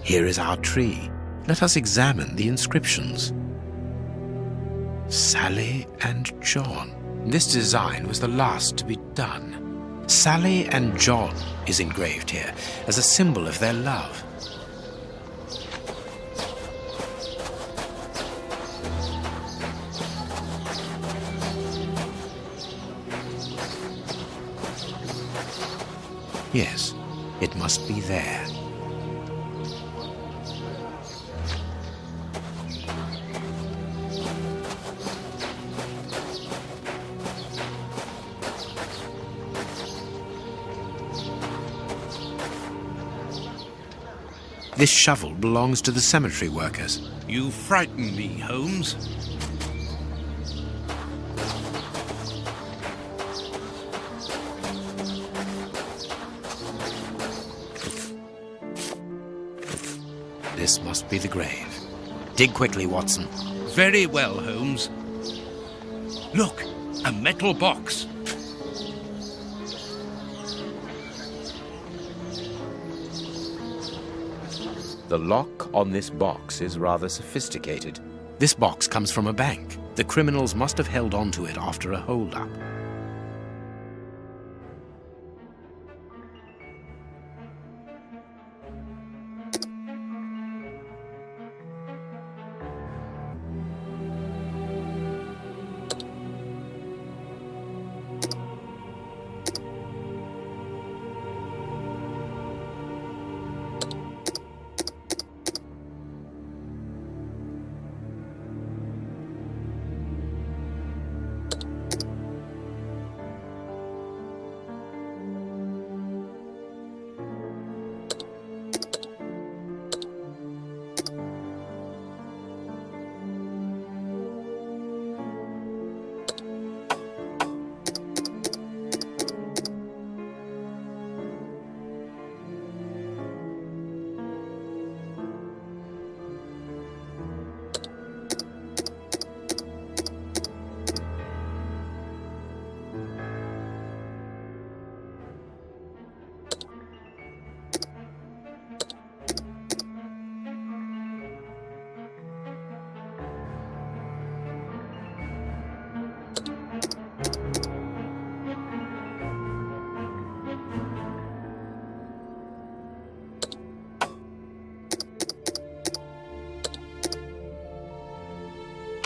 Here is our tree. Let us examine the inscriptions. Sally and John. This design was the last to be done. Sally and John is engraved here as a symbol of their love. Yes, it must be there. This shovel belongs to the cemetery workers. You frighten me, Holmes. This must be the grave. Dig quickly, Watson. Very well, Holmes. Look, a metal box. The lock on this box is rather sophisticated. This box comes from a bank. The criminals must have held onto it after a hold-up.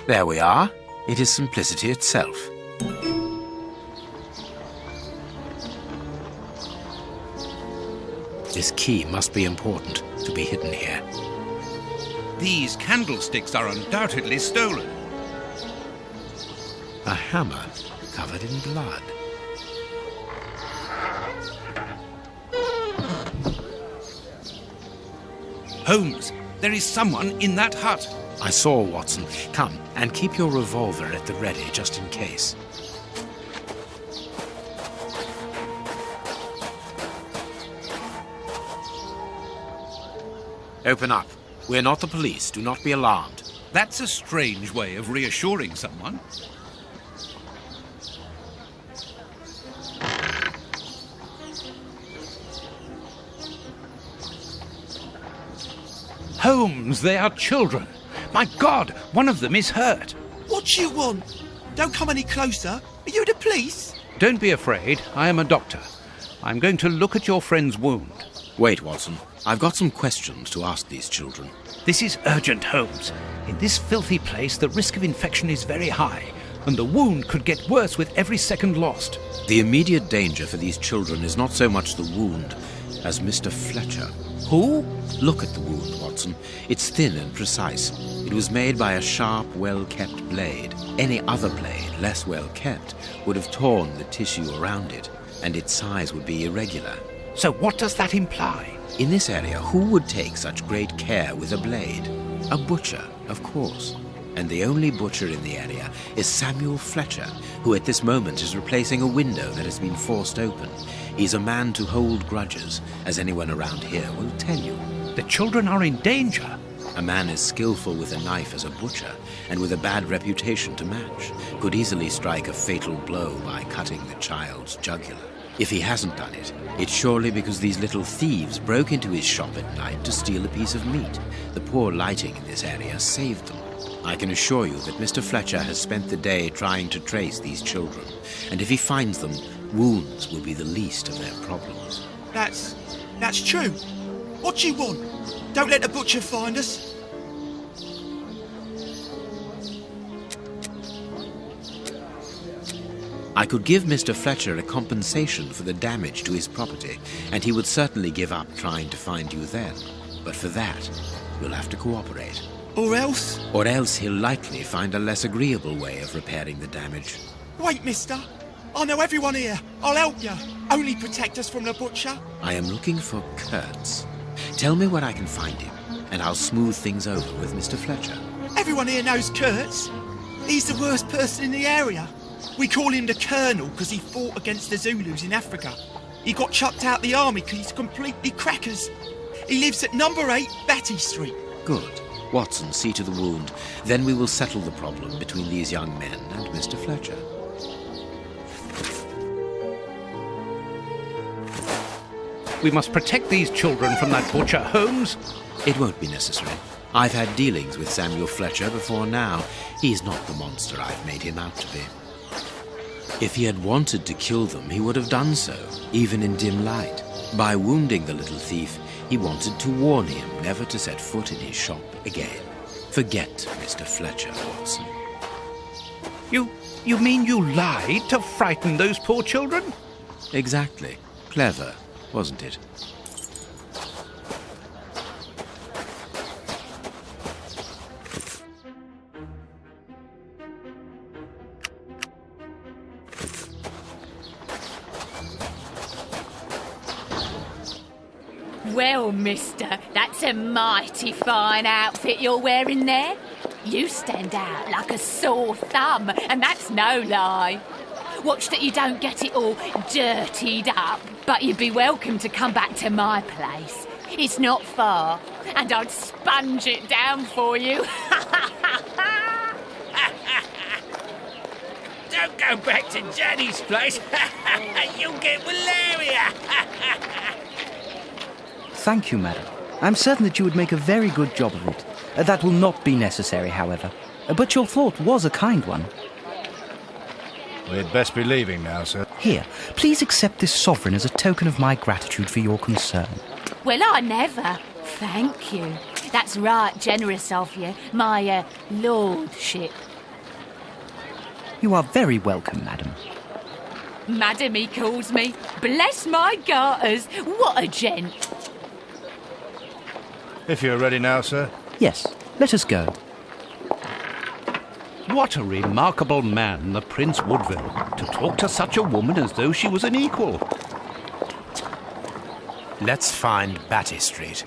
There we are. It is simplicity itself. This key must be important to be hidden here. These candlesticks are undoubtedly stolen. A hammer covered in blood. Holmes, there is someone in that hut. I saw, Watson. Come, and keep your revolver at the ready, just in case. Open up. We're not the police. Do not be alarmed. That's a strange way of reassuring someone. Holmes, they are children. My God, one of them is hurt. What do you want? Don't come any closer. Are you the police? Don't be afraid. I am a doctor. I'm going to look at your friend's wound. Wait, Watson. I've got some questions to ask these children. This is urgent, Holmes. In this filthy place, the risk of infection is very high, and the wound could get worse with every second lost. The immediate danger for these children is not so much the wound as Mr. Fletcher. Who? Look at the wound, Watson. It's thin and precise. It was made by a sharp, well-kept blade. Any other blade, less well-kept, would have torn the tissue around it, and its size would be irregular. So what does that imply? In this area, who would take such great care with a blade? A butcher, of course. And the only butcher in the area is Samuel Fletcher, who at this moment is replacing a window that has been forced open. He's a man to hold grudges, as anyone around here will tell you. The children are in danger. A man as skillful with a knife as a butcher, and with a bad reputation to match, could easily strike a fatal blow by cutting the child's jugular. If he hasn't done it, it's surely because these little thieves broke into his shop at night to steal a piece of meat. The poor lighting in this area saved them. I can assure you that Mr. Fletcher has spent the day trying to trace these children, and if he finds them, wounds will be the least of their problems. That's true. What do you want? Don't let the butcher find us. I could give Mr. Fletcher a compensation for the damage to his property, and he would certainly give up trying to find you then. But for that, you'll have to cooperate. Or else? Or else he'll likely find a less agreeable way of repairing the damage. Wait, mister. I know everyone here. I'll help you. Only protect us from the butcher. I am looking for Kurtz. Tell me where I can find him, and I'll smooth things over with Mr. Fletcher. Everyone here knows Kurtz. He's the worst person in the area. We call him the Colonel because he fought against the Zulus in Africa. He got chucked out the army because he's completely crackers. He lives at number 8 Batty Street. Good. Watson, see to the wound. Then we will settle the problem between these young men and Mr. Fletcher. We must protect these children from that butcher, Holmes. It won't be necessary. I've had dealings with Samuel Fletcher before now. He's not the monster I've made him out to be. If he had wanted to kill them, he would have done so, even in dim light. By wounding the little thief, he wanted to warn him never to set foot in his shop again. Forget Mr. Fletcher, Watson. You mean you lied to frighten those poor children? Exactly. Clever, wasn't it? Well, mister, that's a mighty fine outfit you're wearing there. You stand out like a sore thumb, and that's no lie. Watch that you don't get it all dirtied up, but you'd be welcome to come back to my place. It's not far, and I'd sponge it down for you. Don't go back to Jenny's place. You'll get malaria. Thank you, madam. I'm certain that you would make a very good job of it. That will not be necessary, however. But your thought was a kind one. We'd best be leaving now, sir. Here, please accept this sovereign as a token of my gratitude for your concern. Well, I never. Thank you. That's right generous of you, my lordship. You are very welcome, madam. Madam, he calls me. Bless my garters. What a gent. If you're ready now, sir. Yes, let us go. What a remarkable man, the Prince Woodville, to talk to such a woman as though she was an equal. Let's find Batty Street.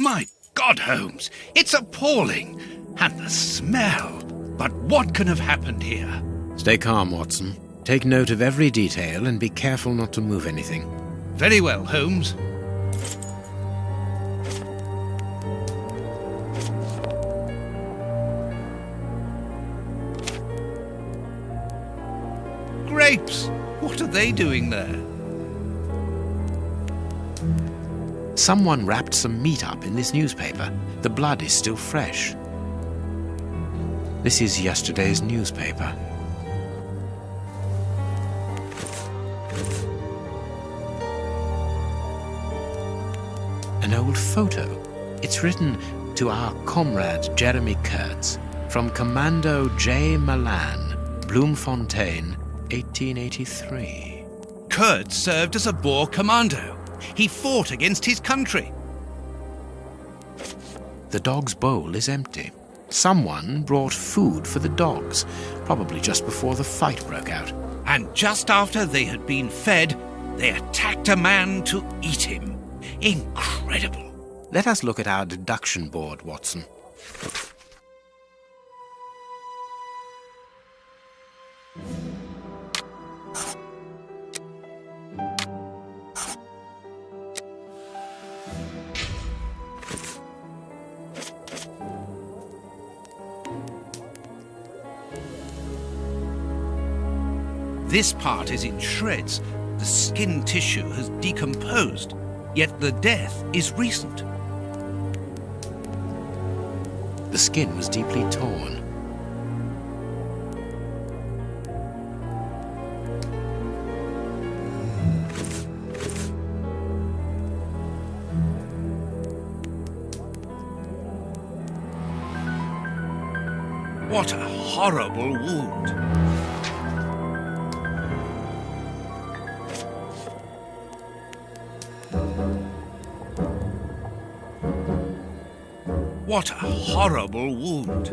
My God, Holmes, it's appalling. And the smell. But what can have happened here? Stay calm, Watson. Take note of every detail and be careful not to move anything. Very well, Holmes. Grapes! What are they doing there? Someone wrapped some meat up in this newspaper. The blood is still fresh. This is yesterday's newspaper. An old photo. It's written to our comrade Jeremy Kurtz from Commando J. Malan, Bloemfontein, 1883. Kurtz served as a Boer commando. He fought against his country. The dog's bowl is empty. Someone brought food for the dogs, probably just before the fight broke out. And just after they had been fed, they attacked a man to eat him. Incredible. Let us look at our deduction board, Watson. This part is in shreds. The skin tissue has decomposed, yet the death is recent. The skin was deeply torn. What a horrible wound. What a horrible wound.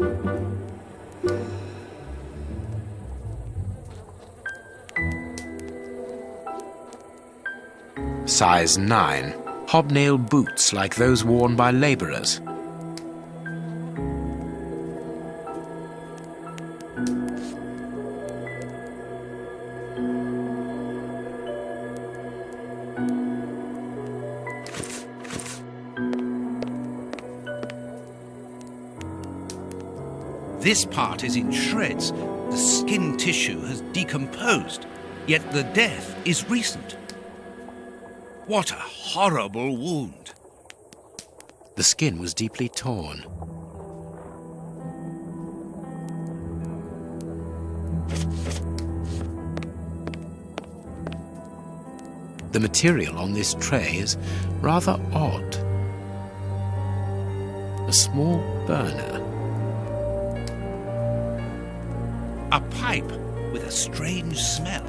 Size 9. Hobnail boots like those worn by labourers. This part is in shreds. The skin tissue has decomposed, yet the death is recent. What a horrible wound. The skin was deeply torn. The material on this tray is rather odd. A small burner. A pipe with a strange smell.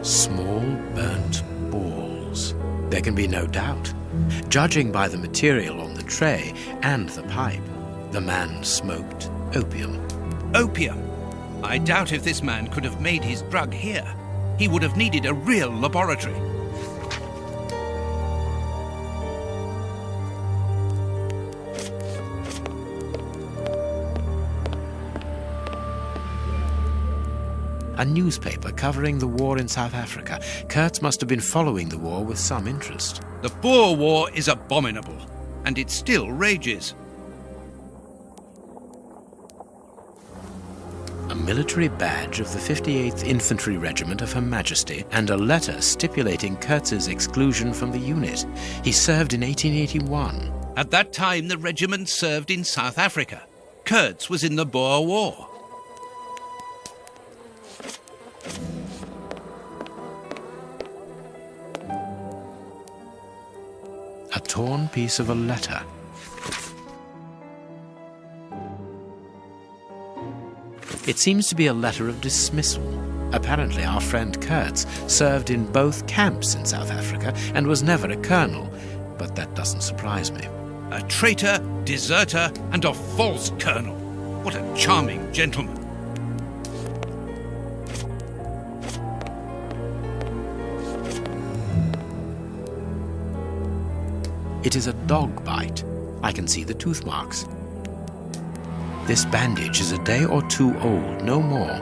Small burnt balls. There can be no doubt. Judging by the material on the tray and the pipe, the man smoked opium. Opium. I doubt if this man could have made his drug here. He would have needed a real laboratory. A newspaper covering the war in South Africa. Kurtz must have been following the war with some interest. The Boer War is abominable, and it still rages. A military badge of the 58th Infantry Regiment of Her Majesty and a letter stipulating Kurtz's exclusion from the unit. He served in 1881. At that time, the regiment served in South Africa. Kurtz was in the Boer War. A torn piece of a letter. It seems to be a letter of dismissal. Apparently our friend Kurtz served in both camps in South Africa and was never a colonel, but that doesn't surprise me. A traitor, deserter, and a false colonel. What a charming gentleman. It is a dog bite. I can see the tooth marks. This bandage is a day or two old, no more.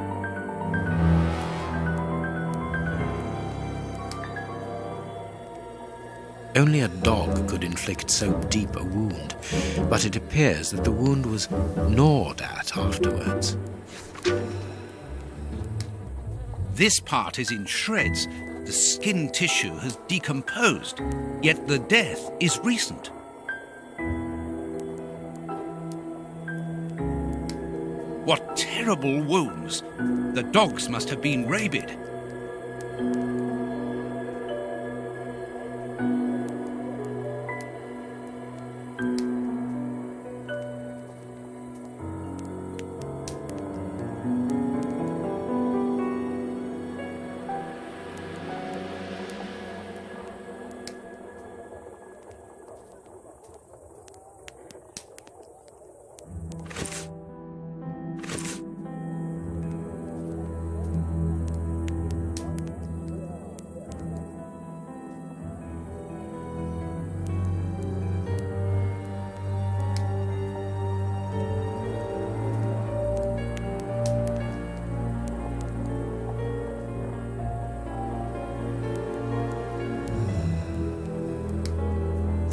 Only a dog could inflict so deep a wound, but it appears that the wound was gnawed at afterwards. This part is in shreds. The skin tissue has decomposed, yet the death is recent. What terrible wounds! The dogs must have been rabid.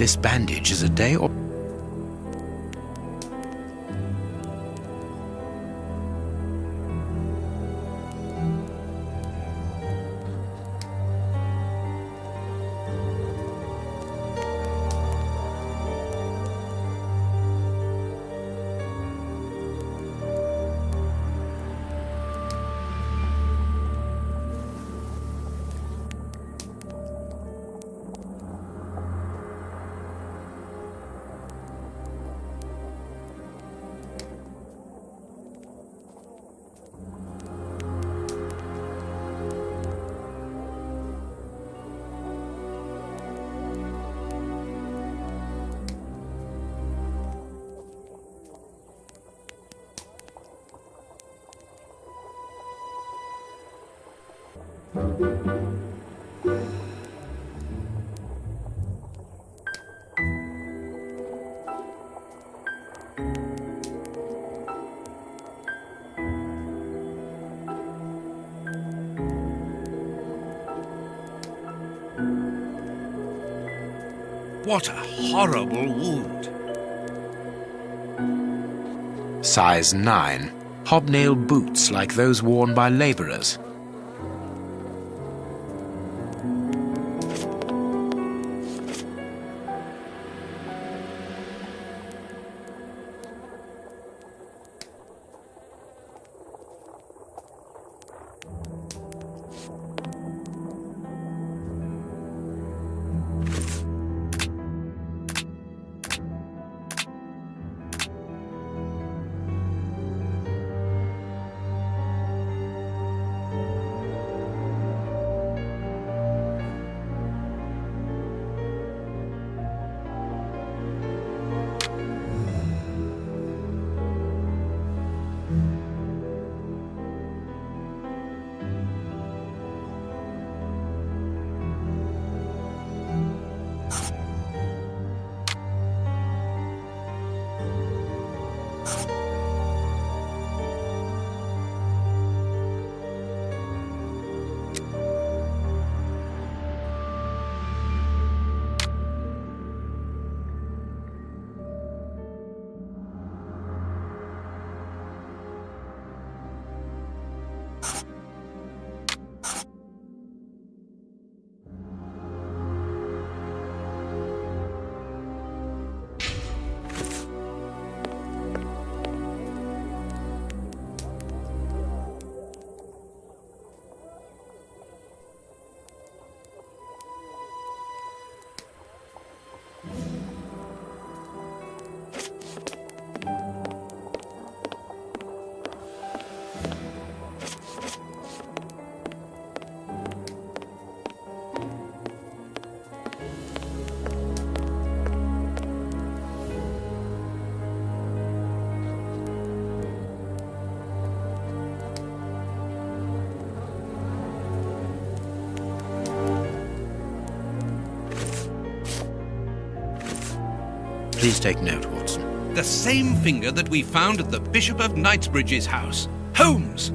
This bandage is a day or... What a horrible wound. Size 9. Hobnail boots like those worn by labourers. Please take note, Watson. The same finger that we found at the Bishop of Knightsbridge's house. Holmes!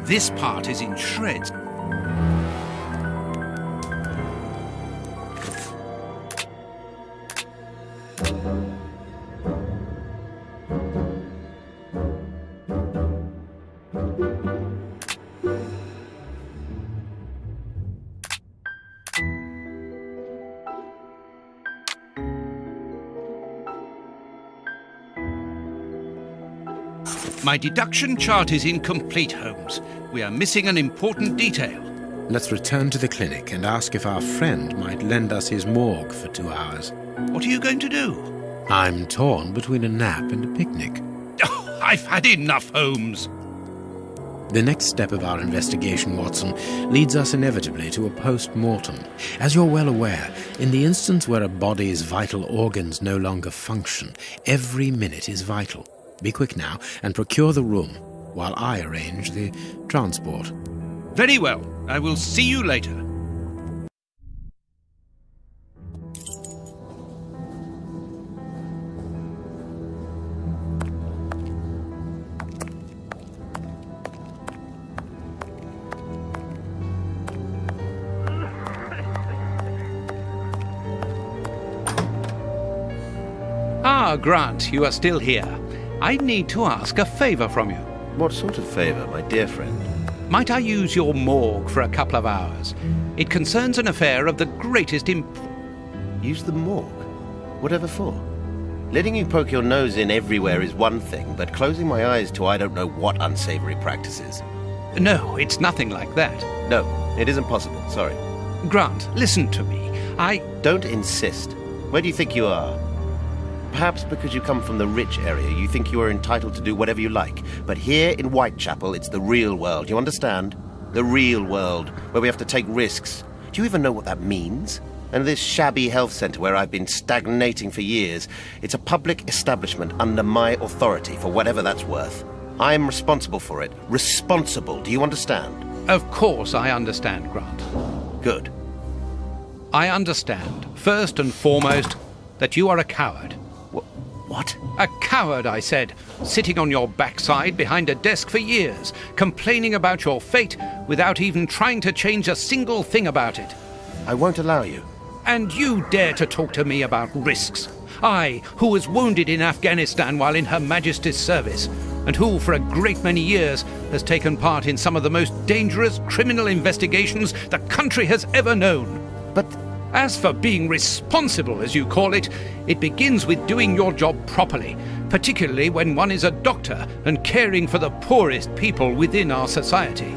This part is in shreds. My deduction chart is incomplete, Holmes. We are missing an important detail. Let's return to the clinic and ask if our friend might lend us his morgue for 2 hours. What are you going to do? I'm torn between a nap and a picnic. Oh, I've had enough, Holmes. The next step of our investigation, Watson, leads us inevitably to a post-mortem. As you're well aware, in the instance where a body's vital organs no longer function, every minute is vital. Be quick now and procure the room while I arrange the transport. Very well. I will see you later. Grant, you are still here. I need to ask a favour from you. What sort of favour, my dear friend? Might I use your morgue for a couple of hours? It concerns an affair of the greatest Use the morgue? Whatever for? Letting you poke your nose in everywhere is one thing, but closing my eyes to I don't know what unsavory practices. No, it's nothing like that. No, it isn't possible, sorry. Grant, listen to me. Don't insist. Where do you think you are? Perhaps because you come from the rich area, you think you are entitled to do whatever you like. But here in Whitechapel, it's the real world, you understand? The real world, where we have to take risks. Do you even know what that means? And this shabby health centre where I've been stagnating for years, it's a public establishment under my authority, for whatever that's worth. I am responsible for it. Responsible, do you understand? Of course I understand, Grant. Good. I understand, first and foremost, that you are a coward. What? A coward, I said, sitting on your backside behind a desk for years, complaining about your fate without even trying to change a single thing about it. I won't allow you. And you dare to talk to me about risks? I, who was wounded in Afghanistan while in Her Majesty's service, and who, for a great many years, has taken part in some of the most dangerous criminal investigations the country has ever known. But as for being responsible, as you call it, it begins with doing your job properly, particularly when one is a doctor and caring for the poorest people within our society.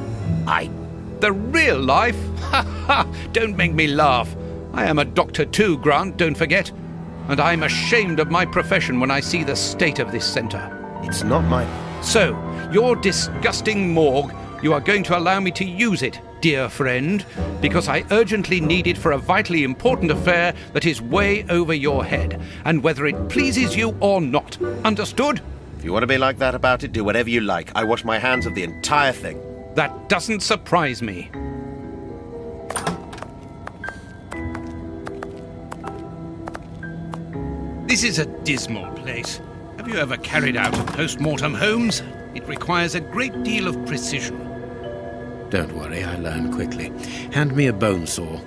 The real life? Ha ha! Don't make me laugh. I am a doctor too, Grant, don't forget. And I'm ashamed of my profession when I see the state of this centre. It's not my... So, your disgusting morgue, you are going to allow me to use it, dear friend, because I urgently need it for a vitally important affair that is way over your head, and whether it pleases you or not. Understood? If you want to be like that about it, do whatever you like. I wash my hands of the entire thing. That doesn't surprise me. This is a dismal place. Have you ever carried out a post-mortem, Holmes? It requires a great deal of precision. Don't worry, I learn quickly. Hand me a bone saw.